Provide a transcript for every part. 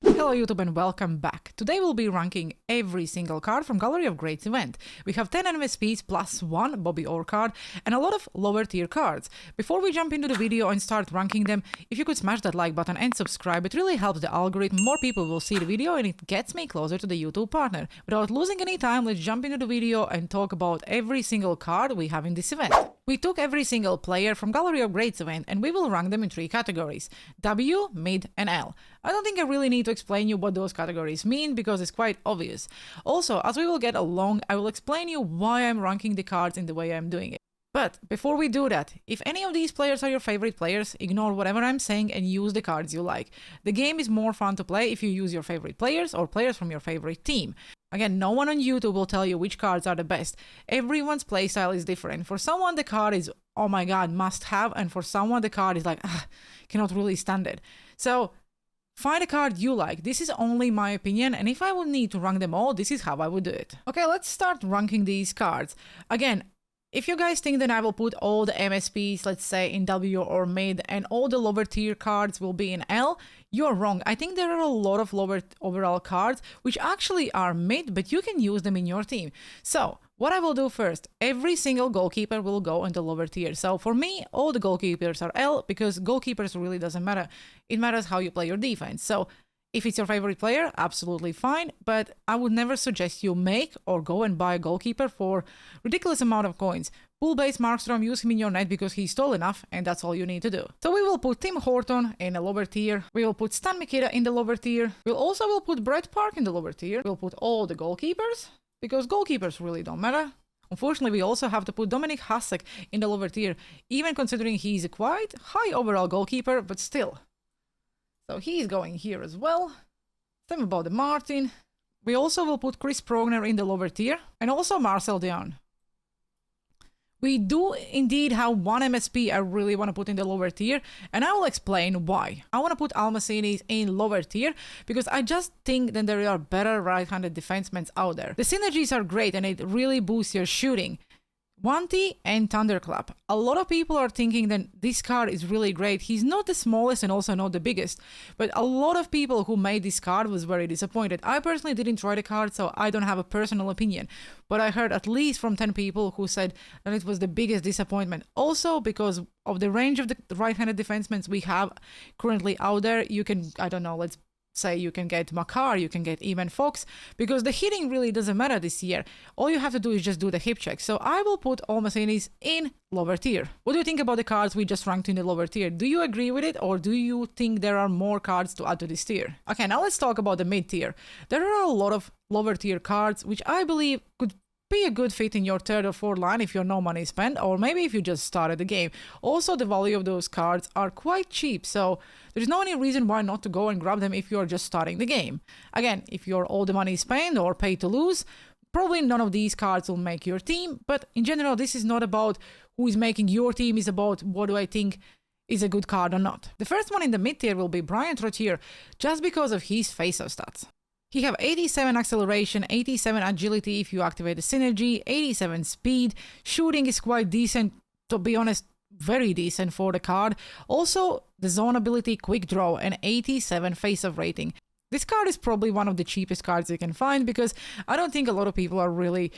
Hello YouTube and welcome back. Today we'll be ranking every single card from Gallery of Greats event. We have 10 MSPs plus 1 Bobby Orr card and a lot of lower tier cards. Before we jump into the video and start ranking them, if you could smash that like button and subscribe, it really helps the algorithm, more people will see the video and it gets me closer to the YouTube partner. Without losing any time, let's jump into the video and talk about every single card we have in this event. We took every single player from Gallery of Greats event and we will rank them in 3 categories: W, Mid and L. I don't think I really need to explain you what those categories mean because it's quite obvious. Also, as we will get along, I will explain you why I'm ranking the cards in the way I'm doing it. But before we do that, if any of these players are your favorite players, ignore whatever I'm saying and use the cards you like. The game is more fun to play if you use your favorite players or players from your favorite team. Again, no one on YouTube will tell you which cards are the best. Everyone's playstyle is different. For someone the card is, oh my god, must have, and for someone the card is like, cannot really stand it. So find a card you like. This is only my opinion, and if I would need to rank them all, this is how I would do it. Okay, let's start ranking these cards. Again, if you guys think that I will put all the MSPs, let's say, in W or Mid, and all the lower tier cards will be in L, you're wrong. I think there are a lot of lower overall cards which actually are Mid, but you can use them in your team. So what I will do first, every single goalkeeper will go in the lower tier. So for me, all the goalkeepers are L because goalkeepers really doesn't matter. It matters how you play your defense. So if it's your favorite player, absolutely fine, but I would never suggest you make or go and buy a goalkeeper for ridiculous amount of coins. Pool-based Markstrom, use him in your net because he's tall enough, and that's all you need to do. So we will put Tim Horton in the lower tier, we will put Stan Mikita in the lower tier, we'll put Brett Park in the lower tier, we'll put all the goalkeepers, because goalkeepers really don't matter. Unfortunately, we also have to put Dominik Hasek in the lower tier, even considering he's a quite high overall goalkeeper, but still. So he's going here as well. Same about the Martin. We also will put Chris Progner in the lower tier, and also Marcel Dion. We do indeed have one MSP I really want to put in the lower tier, and I will explain why. I want to put Almacinis in lower tier because I just think that there are better right-handed defensemen out there. The synergies are great and it really boosts your shooting. Wanty and Thunderclap. A lot of people are thinking that this card is really great. He's not the smallest and also not the biggest, but a lot of people who made this card was very disappointed. I personally didn't try the card, so I don't have a personal opinion, but I heard at least from 10 people who said that it was the biggest disappointment. Also because of the range of the right-handed defensemen we have currently out there, you can, I don't know, let's say you can get Makar, you can get even Fox, because the hitting really doesn't matter this year. All you have to do is just do the hip check. So I will put all Almacinis in lower tier. What do you think about the cards we just ranked in the lower tier? Do you agree with it, or do you think there are more cards to add to this tier? Okay, now let's talk about the mid tier. There are a lot of lower tier cards which I believe could be a good fit in your third or fourth line if you have no money spent, or maybe if you just started the game. Also, the value of those cards are quite cheap, so there's no any reason why not to go and grab them if you're just starting the game. Again, if you're all the money spent or pay to lose, probably none of these cards will make your team, but in general, this is not about who is making your team, it's about what do I think is a good card or not. The first one in the mid tier will be Brian Trottier, just because of his face-off stats. He have 87 acceleration, 87 agility if you activate the synergy, 87 speed, shooting is quite decent, to be honest, very decent for the card. Also, the zone ability, quick draw, and 87 face-off rating. This card is probably one of the cheapest cards you can find because I don't think a lot of people are really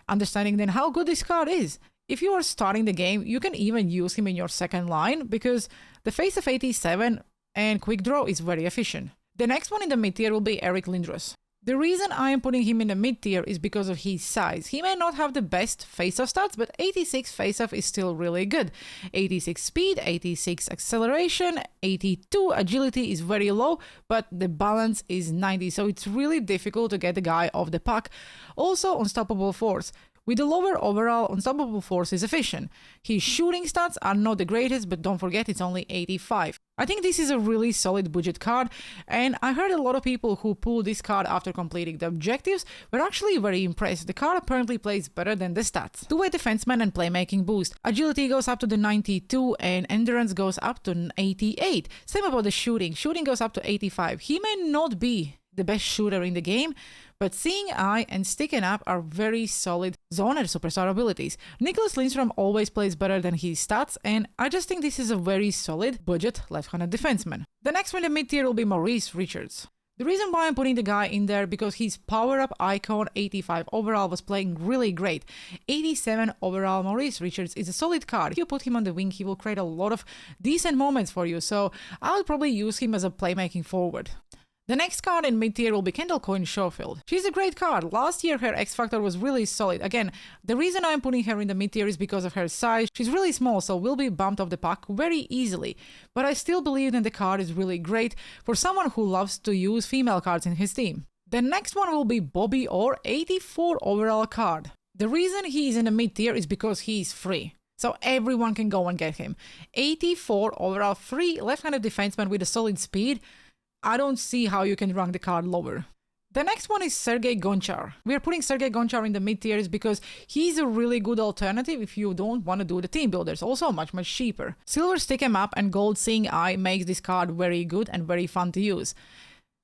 understanding then how good this card is. If you are starting the game, you can even use him in your second line because the face-off 87 and quick draw is very efficient. The next one in the mid-tier will be Eric Lindros. The reason I am putting him in the mid-tier is because of his size. He may not have the best face-off stats, but 86 face-off is still really good. 86 speed, 86 acceleration, 82 agility is very low, but the balance is 90, so it's really difficult to get the guy off the puck. Also, unstoppable force. With the lower overall, Unstoppable Force is efficient. His shooting stats are not the greatest, but don't forget it's only 85. I think this is a really solid budget card, and I heard a lot of people who pulled this card after completing the objectives were actually very impressed. The card apparently plays better than the stats. Two-way defenseman and playmaking boost. Agility goes up to the 92 and endurance goes up to 88. Same about the shooting. Shooting goes up to 85. He may not be the best shooter in the game, but Seeing Eye and Sticking Up are very solid zoner superstar abilities. Nicholas Lindstrom always plays better than his stats, and I just think this is a very solid budget left-handed defenseman. The next one in the mid-tier will be Maurice Richards. The reason why I'm putting the guy in there because his power-up icon 85 overall was playing really great. 87 overall Maurice Richards is a solid card. If you put him on the wing, he will create a lot of decent moments for you, so I would probably use him as a playmaking forward. The next card in mid-tier will be Kendall Coyne Schofield. She's a great card. Last year her X-Factor was really solid. Again, the reason I'm putting her in the mid-tier is because of her size. She's really small, so will be bumped off the pack very easily. But I still believe that the card is really great for someone who loves to use female cards in his team. The next one will be Bobby Orr, 84 overall card. The reason he is in the mid-tier is because he is free. So everyone can go and get him. 84 overall free left-handed defenseman with a solid speed. I don't see how you can rank the card lower. The next one is Sergei Gonchar. We are putting Sergei Gonchar in the mid-tiers because he's a really good alternative if you don't want to do the team builders. Also much cheaper. Silver Stick 'em Up and Gold Seeing Eye makes this card very good and very fun to use.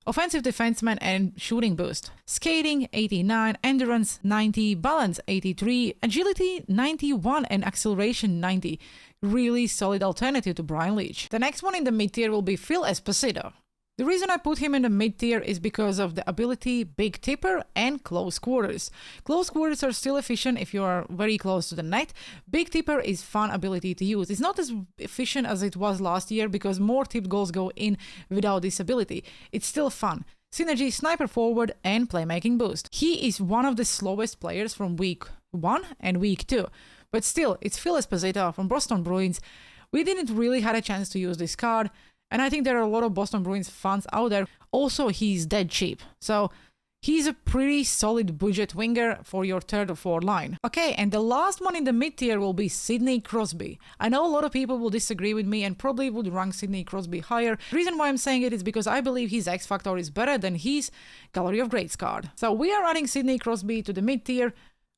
Offensive defenseman and shooting boost. Skating 89, endurance 90, balance 83, agility 91 and acceleration 90. Really solid alternative to Brian Leetch. The next one in the mid-tier will be Phil Esposito. The reason I put him in the mid-tier is because of the ability Big Tipper and Close Quarters. Close Quarters are still efficient if you are very close to the net. Big Tipper is fun ability to use. It's not as efficient as it was last year because more tipped goals go in without this ability. It's still fun. Synergy, Sniper Forward, and Playmaking Boost. He is one of the slowest players from week 1 and week 2. But still, it's Phil Esposito from Boston Bruins. We didn't really had a chance to use this card. And I think there are a lot of Boston Bruins fans out there. Also, he's dead cheap. So he's a pretty solid budget winger for your third or fourth line. Okay, and the last one in the mid-tier will be Sidney Crosby. I know a lot of people will disagree with me and probably would rank Sidney Crosby higher. The reason why I'm saying it is because I believe his X-Factor is better than his Gallery of Greats card. So we are adding Sidney Crosby to the mid-tier.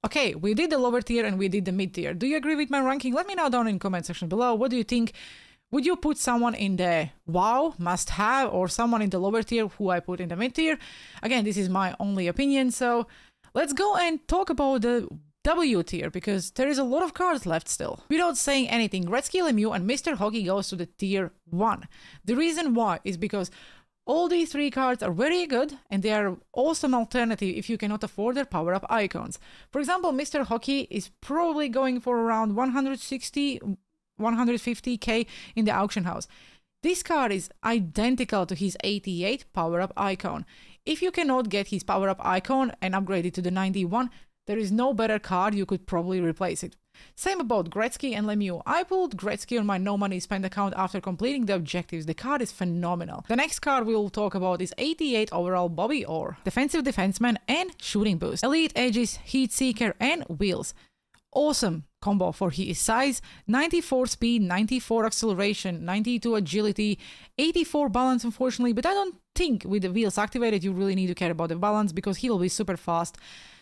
Okay, we did the lower tier and we did the mid-tier. Do you agree with my ranking? Let me know down in the comment section below. What do you think? Would you put someone in the wow, must have, or someone in the lower tier who I put in the mid tier? Again, this is my only opinion, so let's go and talk about the W tier because there is a lot of cards left still. Without saying anything, Gretzky Lemieux and Mr. Hockey goes to the tier 1. The reason why is because all these 3 cards are very good and they are awesome alternative if you cannot afford their power-up icons. For example, Mr. Hockey is probably going for around 150k in the auction house. This card is identical to his 88 power-up icon. If you cannot get his power-up icon and upgrade it to the 91, there is no better card you could probably replace it. Same about Gretzky and Lemieux. I pulled Gretzky on my no money spent account after completing the objectives. The card is phenomenal. The next card we'll talk about is 88 overall Bobby Orr. Defensive defenseman and shooting boost. Elite edges, heat seeker and wheels. Awesome combo for his size, 94 speed, 94 acceleration, 92 agility, 84 balance unfortunately, but I don't think with the wheels activated you really need to care about the balance because he will be super fast.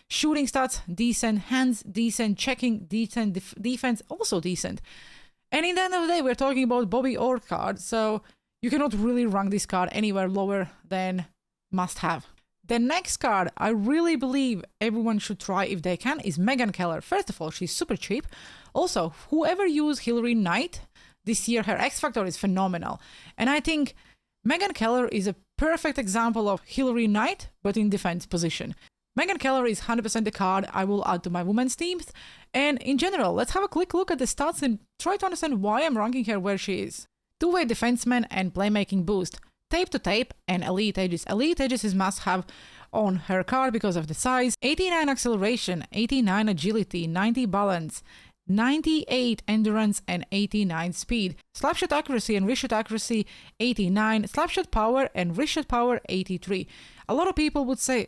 Shooting stats, decent, hands, decent, checking, decent, defense, also decent. And in the end of the day, we're talking about Bobby Orr card, so you cannot really rank this card anywhere lower than must have. The next card I really believe everyone should try if they can is Megan Keller. First of all, she's super cheap. Also, whoever used Hillary Knight this year, her X-Factor is phenomenal. And I think Megan Keller is a perfect example of Hillary Knight, but in defense position. Megan Keller is 100% the card I will add to my women's teams. And in general, let's have a quick look at the stats and try to understand why I'm ranking her where she is. Two-way defenseman and playmaking boost. Tape to tape and elite edges. Elite edges is must have on her card because of the size. 89 acceleration, 89 agility, 90 balance, 98 endurance and 89 speed. Slapshot accuracy and wrist shot accuracy 89, slapshot power and wrist shot power 83. A lot of people would say,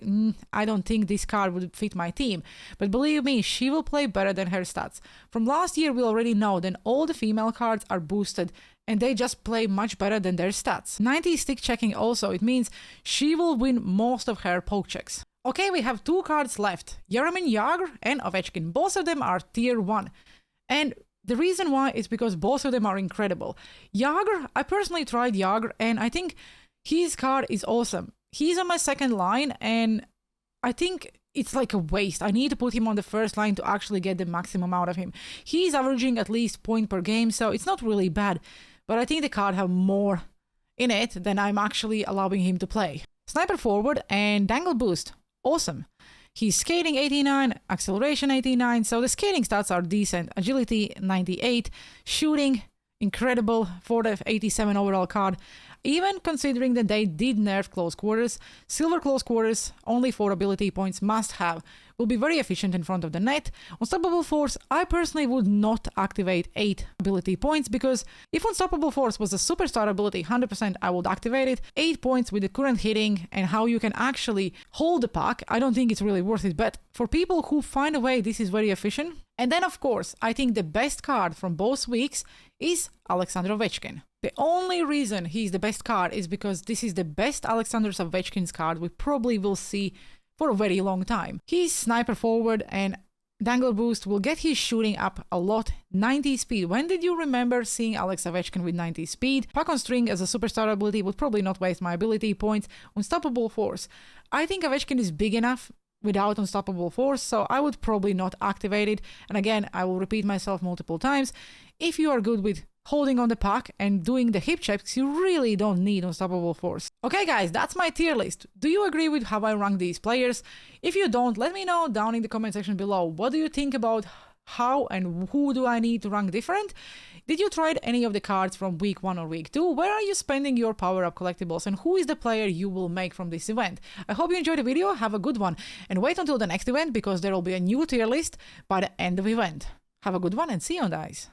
I don't think this card would fit my team, but believe me, she will play better than her stats. From last year we already know that all the female cards are boosted and they just play much better than their stats. 90 stick checking also, it means she will win most of her poke checks. Okay, we have 2 cards left, Jaromir Jagr and Ovechkin. Both of them are tier 1. And the reason why is because both of them are incredible. Jagr, I personally tried Jagr and I think his card is awesome. He's on my second line and I think it's like a waste. I need to put him on the first line to actually get the maximum out of him. He's averaging at least point per game, so it's not really bad. But I think the card have more in it than I'm actually allowing him to play. Sniper Forward and Dangle Boost. Awesome. He's skating 89, acceleration 89, so the skating stats are decent. Agility 98, shooting incredible for the 87 overall card. Even considering that they did nerf close quarters, silver close quarters, only 4 ability points must have, will be very efficient in front of the net. Unstoppable Force, I personally would not activate 8 ability points, because if Unstoppable Force was a superstar ability, 100% I would activate it. 8 points with the current hitting and how you can actually hold the puck, I don't think it's really worth it, but for people who find a way, this is very efficient. And then of course, I think the best card from both weeks is Alexander Ovechkin. The only reason he's the best card is because this is the best Alexander Ovechkin's card we probably will see for a very long time. He's Sniper Forward and Dangle Boost will get his shooting up a lot. 90 speed. When did you remember seeing Alex Ovechkin with 90 speed? Puck on String as a superstar ability would probably not waste my ability points. Unstoppable Force. I think Ovechkin is big enough without Unstoppable Force, so I would probably not activate it. And again, I will repeat myself multiple times. If you are good with holding on the puck and doing the hip checks, you really don't need Unstoppable Force. Okay guys, that's my tier list. Do you agree with how I rank these players? If you don't, let me know down in the comment section below. What do you think about how and who do I need to rank different? Did you try any of the cards from week 1 or week 2? Where are you spending your power-up collectibles, and who is the player you will make from this event? I hope you enjoyed the video, have a good one, and wait until the next event because there will be a new tier list by the end of the event. Have a good one and see you on the ice.